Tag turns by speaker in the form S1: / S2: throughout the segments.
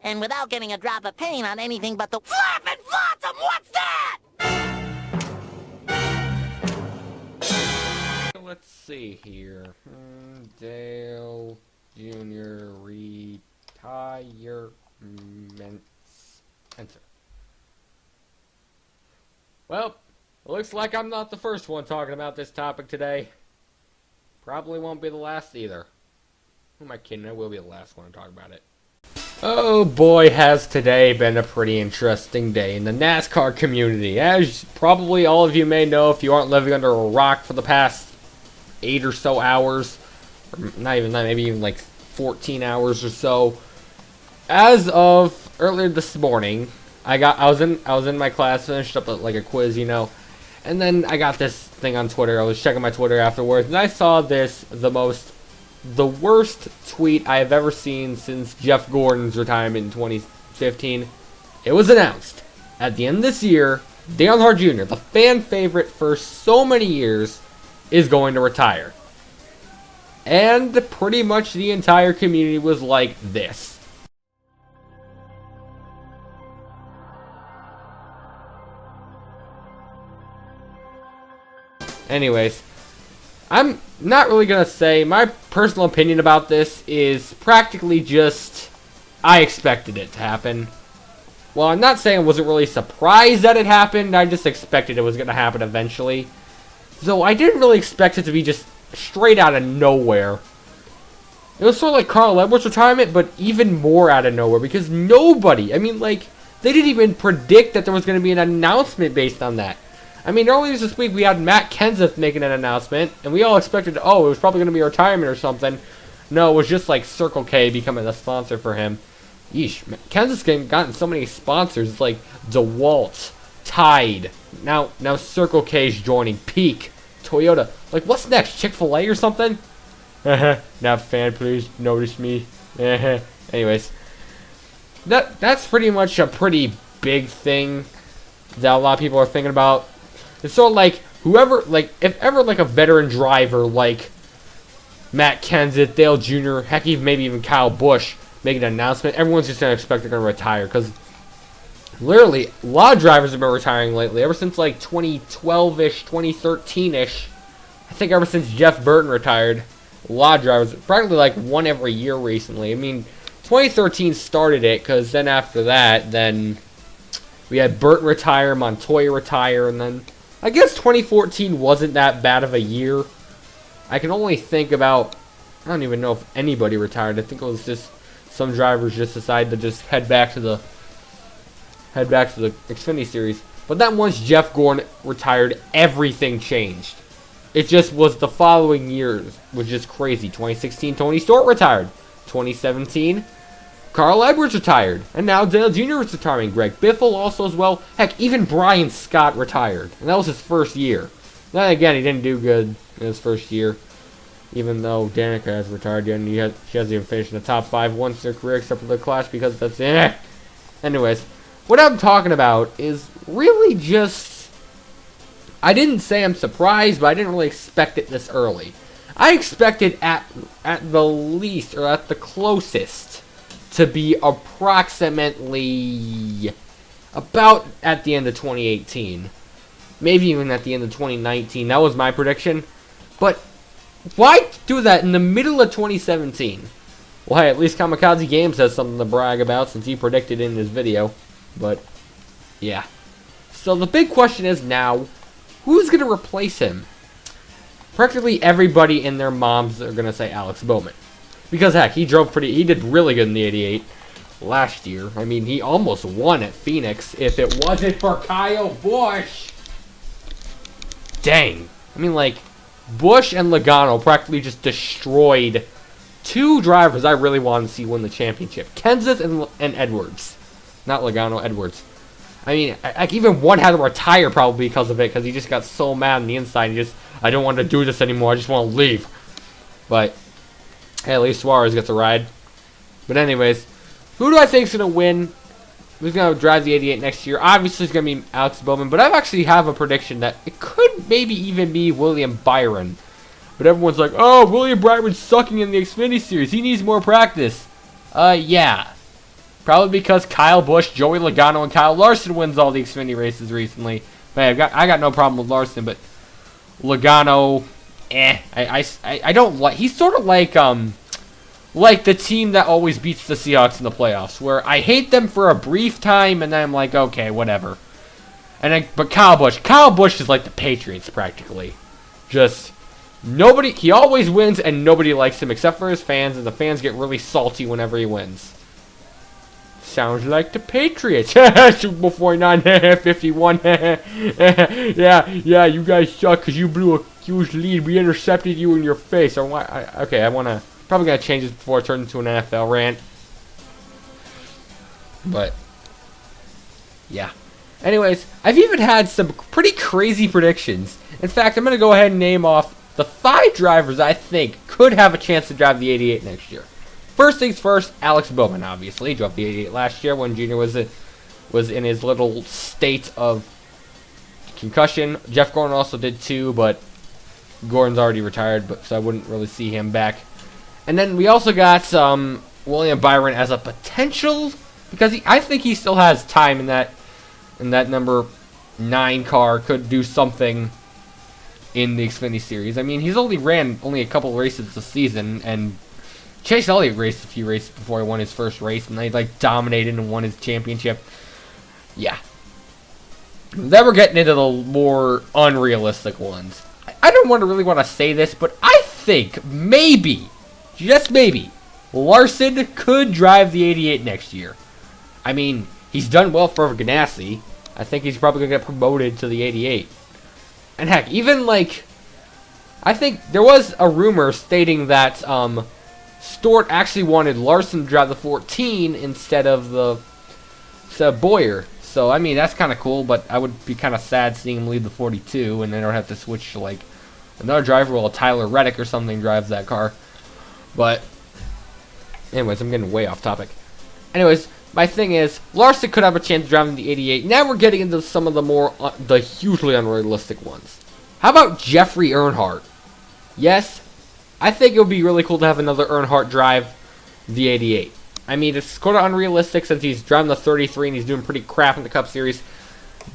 S1: and without getting a drop of paint on anything but the flappin' flotsam. What's that?
S2: Let's see here. Dale Jr. retirement. Enter. Well, it looks like I'm not the first one talking about this topic today. Probably won't be the last either. Who am I kidding? I will be the last one to talk about it. Oh boy, has today been a pretty interesting day in the NASCAR community. As probably all of you may know if you aren't living under a rock for the past 8 or so hours, or not even that, maybe even like 14 hours or so. As of earlier this morning, I was in my class, finished up like a quiz, you know, and then I got this thing on Twitter. I was checking my Twitter afterwards, and I saw the worst tweet I have ever seen since Jeff Gordon's retirement in 2015. It was announced at the end of this year, Earnhardt Jr., the fan favorite for so many years, is going to retire. And pretty much the entire community was like this. Anyways, I'm not really going to say, my personal opinion about this is practically just, I expected it to happen. Well, I'm not saying I wasn't really surprised that it happened, I just expected it was going to happen eventually. So I didn't really expect it to be just straight out of nowhere. It was sort of like Carl Edwards' retirement, but even more out of nowhere, because nobody, I mean, like, they didn't even predict that there was going to be an announcement based on that. I mean, earlier this week we had Matt Kenseth making an announcement, and we all expected, oh, it was probably going to be a retirement or something. No, it was just like Circle K becoming a sponsor for him. Yeesh, Kenseth's gotten so many sponsors. It's like DeWalt, Tide, now Circle K's joining, Peak, Toyota. Like, what's next? Chick-fil-A or something? Not fan, please notice me. Anyways, that's pretty much a pretty big thing that a lot of people are thinking about. It's sort of like whoever, like, if ever like a veteran driver like Matt Kenseth, Dale Jr., heck, even maybe even Kyle Busch make an announcement, everyone's just gonna expect they're gonna retire, because literally a lot of drivers have been retiring lately, ever since like 2012-ish, 2013-ish. I think ever since Jeff Burton retired, a lot of drivers, practically like one every year recently. I mean, 2013 started it, because then after that, then we had Burton retire, Montoya retire, and then I guess 2014 wasn't that bad of a year. I can only think about, I don't even know if anybody retired. I think it was just some drivers just decided to just head back to the Xfinity Series. But then once Jeff Gordon retired, everything changed. It just was the following years was just crazy. 2016, Tony Stewart retired. 2017, Carl Edwards retired. And now Dale Jr. is retiring. Greg Biffle also as well. Heck, even Brian Scott retired. And that was his first year. Then again, he didn't do good in his first year. Even though Danica has retired yet, and she hasn't even finished in the top 5 once in her career except for the Clash, because that's Anyways, what I'm talking about is really just, I didn't say I'm surprised, but I didn't really expect it this early. I expected at the least, or at the closest, to be approximately about at the end of 2018. Maybe even at the end of 2019. That was my prediction. But why do that in the middle of 2017? Well, hey, at least Kamikaze Games has something to brag about since he predicted in his video. But, yeah. So the big question is now, who's going to replace him? Practically everybody and their moms are going to say Alex Bowman. Because, heck, he did really good in the 88 last year. I mean, he almost won at Phoenix if it wasn't for Kyle Busch. Dang. I mean, like, Busch and Logano practically just destroyed two drivers I really wanted to see win the championship. Kenseth and Edwards. Not Logano, Edwards. I mean, even one had to retire probably because of it, because he just got so mad on the inside. He just, I don't want to do this anymore. I just want to leave. But, hey, at least Suarez gets a ride. But anyways, who do I think is going to win? Who's going to drive the 88 next year? Obviously, it's going to be Alex Bowman. But I actually have a prediction that it could maybe even be William Byron. But everyone's like, oh, William Byron's sucking in the Xfinity Series. He needs more practice. Yeah. Probably because Kyle Busch, Joey Logano, and Kyle Larson wins all the Xfinity races recently. But I got no problem with Larson, but Logano, I don't like. He's sort of like the team that always beats the Seahawks in the playoffs, where I hate them for a brief time, and then I'm like, okay, whatever. But Kyle Busch is like the Patriots practically. Just nobody. He always wins, and nobody likes him except for his fans, and the fans get really salty whenever he wins. Sounds like the Patriots. Super Bowl 49, 51. yeah, you guys suck because you blew a huge lead. We intercepted you in your face. Okay, I want to. Probably going to change this before it turns into an NFL rant. But, yeah. Anyways, I've even had some pretty crazy predictions. In fact, I'm going to go ahead and name off the 5 drivers I think could have a chance to drive the 88 next year. First things first, Alex Bowman, obviously. He drove the 88 last year when Junior was in his little state of concussion. Jeff Gordon also did too, but Gordon's already retired, so I wouldn't really see him back. And then we also got William Byron as a potential, because I think he still has time in that number 9 car, could do something in the Xfinity Series. I mean, he's only ran a couple races this season, and Chase Elliott raced a few races before he won his first race, and they dominated and won his championship. Yeah. Then we're getting into the more unrealistic ones. I don't really want to say this, but I think maybe, just maybe, Larson could drive the 88 next year. I mean, he's done well for Ganassi. I think he's probably going to get promoted to the 88. And heck, even I think there was a rumor stating that Stewart actually wanted Larson to drive the 14 instead of Boyer. So, I mean, that's kind of cool, but I would be kind of sad seeing him leave the 42, and then I'd have to switch to, another driver, while Tyler Reddick or something drives that car. But, anyways, I'm getting way off topic. Anyways, my thing is, Larson could have a chance of driving the 88. Now we're getting into some of the hugely unrealistic ones. How about Jeffrey Earnhardt? Yes, I think it would be really cool to have another Earnhardt drive the 88. I mean, it's sort of unrealistic since he's driving the 33 and he's doing pretty crap in the Cup Series.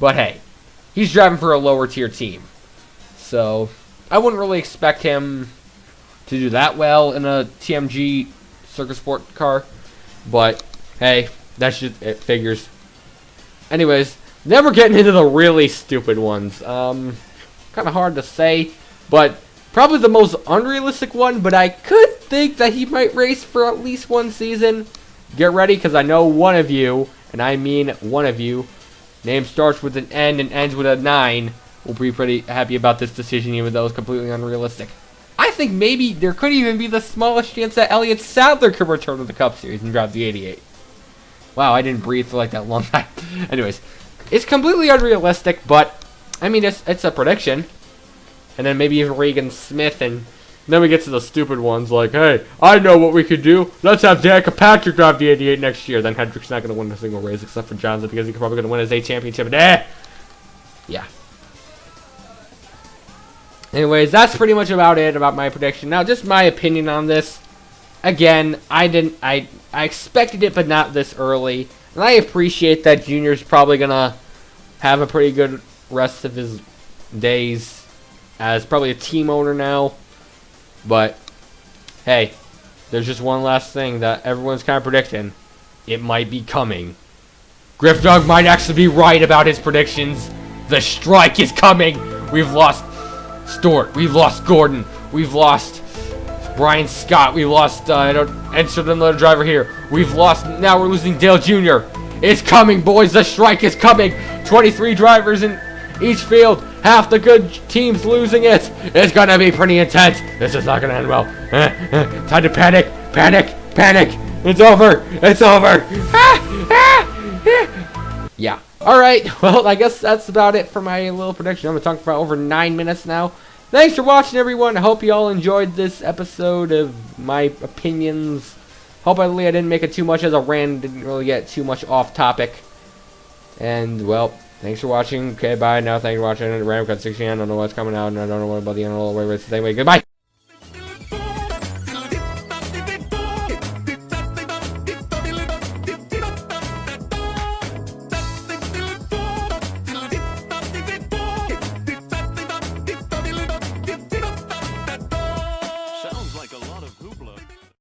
S2: But hey, he's driving for a lower tier team. So, I wouldn't really expect him to do that well in a TMG Circus Sport car. But, hey, that's just, it figures. Anyways, then we're getting into the really stupid ones. Kind of hard to say, but probably the most unrealistic one, but I could think that he might race for at least one season. Get ready, because I know one of you, and I mean one of you, name starts with an N and ends with a 9, will be pretty happy about this decision, even though it's completely unrealistic. I think maybe there could even be the smallest chance that Elliott Sadler could return to the Cup Series and drive the 88. Wow, I didn't breathe for that long time. Anyways, it's completely unrealistic, but, I mean, it's a prediction. And then maybe even Regan Smith, and then we get to the stupid ones like, hey, I know what we could do. Let's have Danica Patrick drive the 88 next year. Then Hendrick's not going to win a single race except for Johnson because he's probably going to win his A championship. Yeah. Anyways, that's pretty much about it about my prediction. Now, just my opinion on this. Again, I expected it, but not this early. And I appreciate that Junior's probably going to have a pretty good rest of his days as probably a team owner now. But, hey, there's just one last thing that everyone's kind of predicting. It might be coming. Griff Dog might actually be right about his predictions. The strike is coming. We've lost Stewart. We've lost Gordon. We've lost Brian Scott. We lost, insert another driver here. We've lost, now we're losing Dale Jr. It's coming, boys. The strike is coming. 23 drivers in each field. Half the good teams losing it. It's going to be pretty intense. This is not going to end well. Time to panic. Panic. Panic. It's over. It's over. Yeah. Alright. Well, I guess that's about it for my little prediction. I'm going to talk for over 9 minutes now. Thanks for watching, everyone. I hope you all enjoyed this episode of my opinions. Hopefully I didn't make it too much as a rant. Didn't really get too much off topic. And, well, thanks for watching. Okay, bye now. Thanks for watching. Random Cut 16. I don't know what's coming out, and I don't know what about the end of the way. Anyway, goodbye.